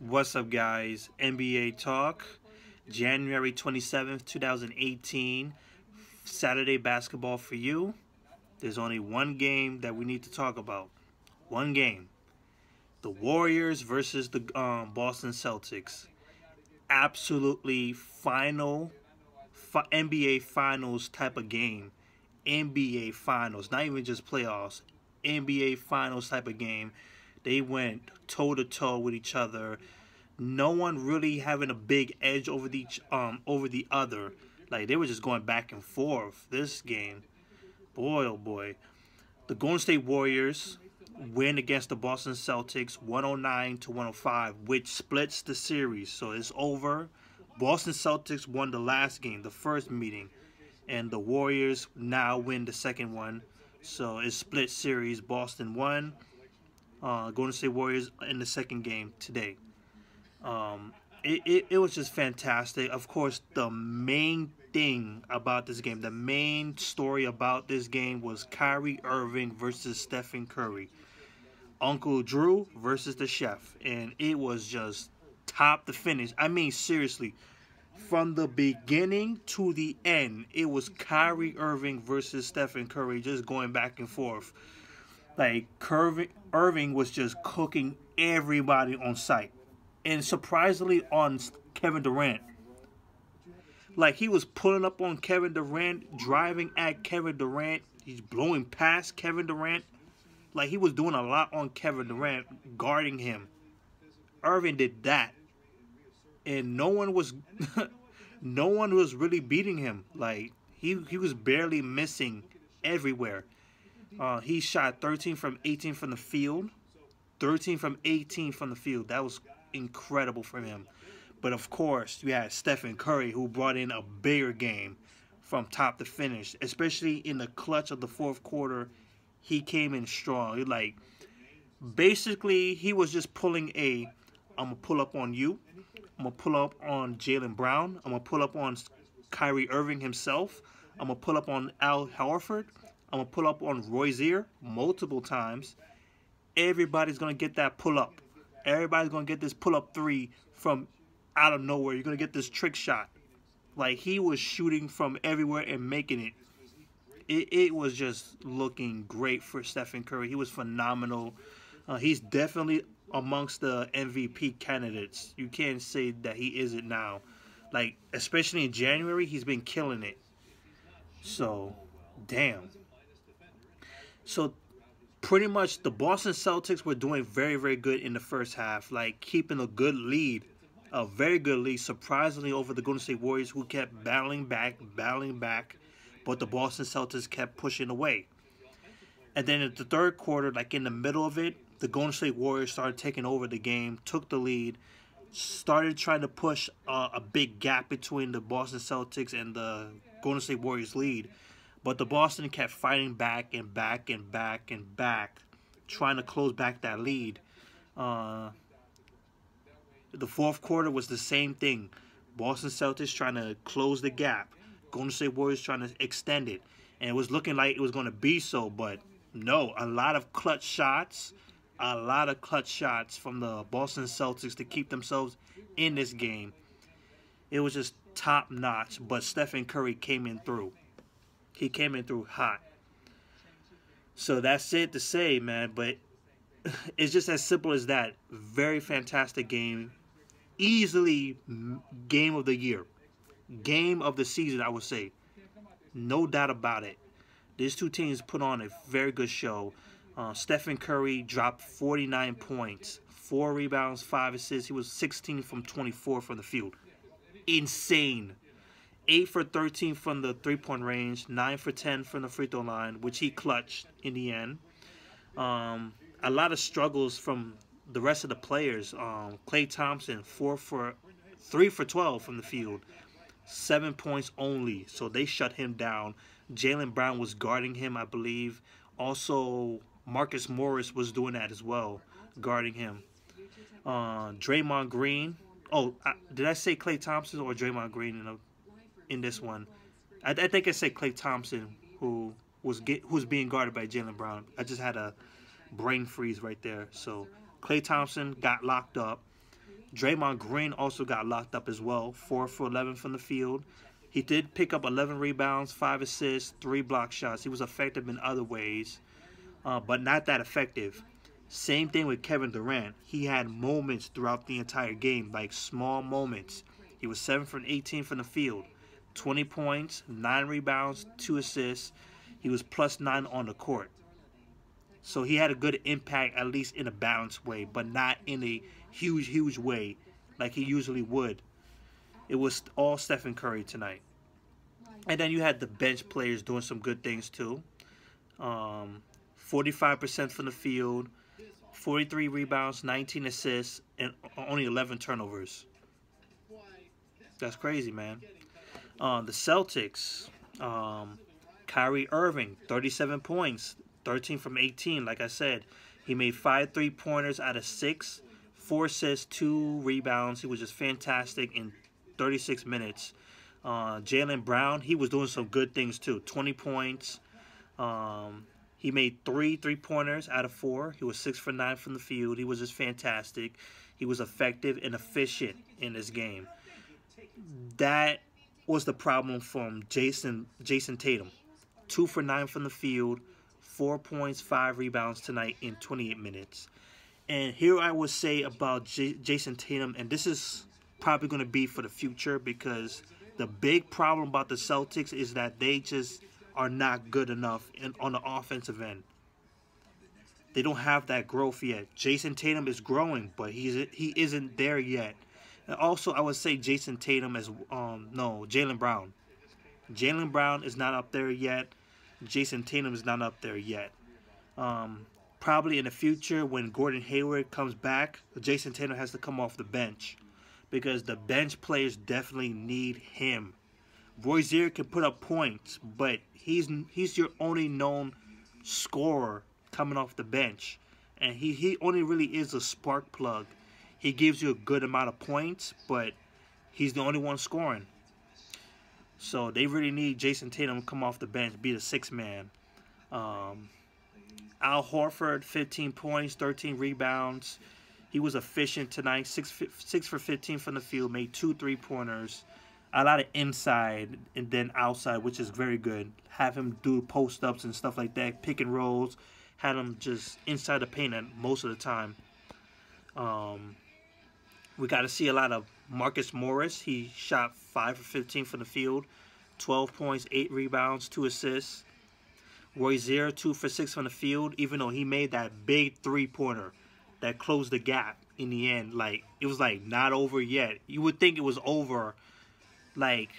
What's up, guys? NBA Talk, January 27th, 2018. Saturday basketball for you. There's only one game that we need to talk about. One game. The Warriors versus the Boston Celtics. Absolutely final NBA Finals type of game. NBA Finals, not even just playoffs. NBA Finals type of game. They went toe to toe with each other. No one really having a big edge over the other. Like, they were just going back and forth. This game, boy oh boy. The Golden State Warriors win against the Boston Celtics 109 to 105, which splits the series. So it's over. Boston Celtics won the last game, the first meeting, and the Warriors now win the second one. So it's split series. Boston won. Golden State Warriors in the second game today. It was just fantastic. Of course, the main thing about this game, the main story about this game was Kyrie Irving versus Stefan Curry. Uncle Drew versus the chef. And it was just top to finish. I mean, seriously, from the beginning to the end, it was Kyrie Irving versus Stephen Curry, just going back and forth. Like, Irving was just cooking everybody on sight. And surprisingly on Kevin Durant. Like, he was pulling up on Kevin Durant, driving at Kevin Durant. He's blowing past Kevin Durant. Like, he was doing a lot on Kevin Durant, guarding him. Irving did that. And no one was no one was really beating him. Like, he was barely missing everywhere. He shot 13 from 18 from the field. 13 from 18 from the field. That was incredible for him. But of course, you had Stephen Curry, who brought in a bigger game from top to finish, especially in the clutch of the fourth quarter. He came in strong. Like, basically, he was just pulling I'm gonna pull up on you. I'm gonna pull up on Jaylen Brown. I'm gonna pull up on Kyrie Irving himself. I'm gonna pull up on Al Horford. I'm gonna pull up on ozier multiple times. Everybody's gonna get that pull up. Everybody's going to get this pull-up three from out of nowhere. You're going to get this trick shot. Like, he was shooting from everywhere and making it. It was just looking great for Stephen Curry. He was phenomenal. He's definitely amongst the MVP candidates. You can't say that he isn't now. Like, especially in January, he's been killing it. So, damn. So, pretty much the Boston Celtics were doing very, very good in the first half, like keeping a good lead, a very good lead, surprisingly over the Golden State Warriors, who kept battling back, but the Boston Celtics kept pushing away. And then in the third quarter, like in the middle of it, the Golden State Warriors started taking over the game, took the lead, started trying to push a big gap between the Boston Celtics and the Golden State Warriors lead. But the Boston kept fighting back, trying to close back that lead. The fourth quarter was the same thing. Boston Celtics trying to close the gap. Golden State Warriors trying to extend it. And it was looking like it was going to be so, but no. A lot of clutch shots from the Boston Celtics to keep themselves in this game. It was just top-notch, but Stephen Curry came in through. He came in through hot. So that's it to say, man. But it's just as simple as that. Very fantastic game. Easily game of the year. Game of the season, I would say. No doubt about it. These two teams put on a very good show. Stephen Curry dropped 49 points. 4 rebounds, 5 assists. He was 16 from 24 from the field. Insane. 8 for 13 from the three-point range, 9 for 10 from the free throw line, which he clutched in the end. A lot of struggles from the rest of the players. Klay Thompson, 3 for 12 from the field, 7 points only, so they shut him down. Jaylen Brown was guarding him, I believe. Also, Marcus Morris was doing that as well, guarding him. Draymond Green. Oh, did I say Klay Thompson or Draymond Green in this one? I think I said Klay Thompson, who's being guarded by Jaylen Brown. I just had a brain freeze right there. So Klay Thompson got locked up. Draymond Green also got locked up as well, 4 for 11 from the field. He did pick up 11 rebounds, 5 assists, 3 block shots. He was effective in other ways, but not that effective. Same thing with Kevin Durant. He had moments throughout the entire game, like small moments. He was 7 for 18 from the field, 20 points, 9 rebounds, 2 assists. He was +9 on the court. So he had a good impact, at least in a balanced way, but not in a huge way like he usually would. It was all Stephen Curry tonight. And then you had the bench players doing some good things too. 45% from the field, 43 rebounds, 19 assists, and only 11 turnovers. That's crazy, man. The Celtics, Kyrie Irving, 37 points, 13 from 18, like I said. He made 5 3-pointers out of 6, 4 assists, 2 rebounds. He was just fantastic in 36 minutes. Jaylen Brown, he was doing some good things too. 20 points. He made 3 3-pointers out of 4. He was 6 for 9 from the field. He was just fantastic. He was effective and efficient in this game. That was the problem from Jayson Tatum. 2 for 9 from the field, 4 points, 5 rebounds tonight in 28 minutes. And here I would say about Jayson Tatum, and this is probably going to be for the future, because the big problem about the Celtics is that they just are not good enough on the offensive end. They don't have that growth yet. Jayson Tatum is growing, but he isn't there yet. And also, I would say Jayson Tatum as Jaylen Brown. Jaylen Brown is not up there yet. Jayson Tatum is not up there yet. Probably in the future, when Gordon Hayward comes back, Jayson Tatum has to come off the bench, because the bench players definitely need him. Ozier can put up points, but he's your only known scorer coming off the bench, and he only really is a spark plug. He gives you a good amount of points, but he's the only one scoring. So they really need Jayson Tatum to come off the bench, be the 6th man. Al Horford, 15 points, 13 rebounds. He was efficient tonight, 6 for 15 from the field, made 2 3-pointers. A lot of inside and then outside, which is very good. Have him do post-ups and stuff like that, pick and rolls. Had him just inside the paint most of the time. We got to see a lot of Marcus Morris. He shot 5 for 15 from the field, 12 points, 8 rebounds, 2 assists. Ozier, 2 for 6 from the field, even though he made that big 3-pointer that closed the gap in the end. Like, it was like not over yet. You would think it was over. Like,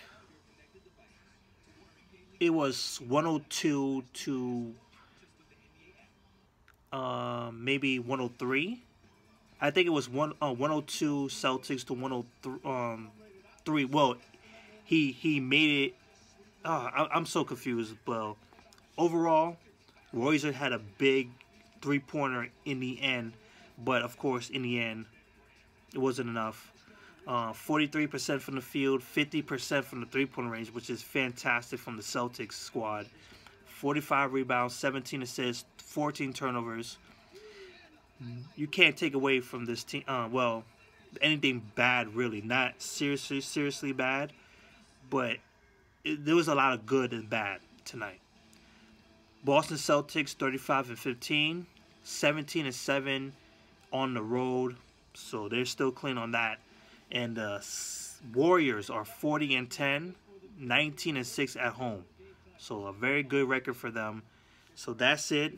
it was 102 to maybe 103. I think it was 102 Celtics to 103. Well, he made it. I'm so confused. Well, overall, Royzer had a big 3-pointer in the end, but of course, in the end, it wasn't enough. 43% from the field, 50% from the 3-point range, which is fantastic from the Celtics squad. 45 rebounds, 17 assists, 14 turnovers. You can't take away from this team, well, anything bad really. Not seriously bad, but there was a lot of good and bad tonight. Boston Celtics, 35-15, 17-7 on the road, so they're still clean on that. And the Warriors are 40-10, 19-6 at home. So a very good record for them. So that's it.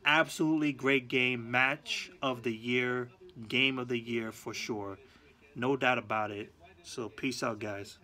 Absolutely great game. Match of the year. Game of the year for sure. No doubt about it. So peace out, guys.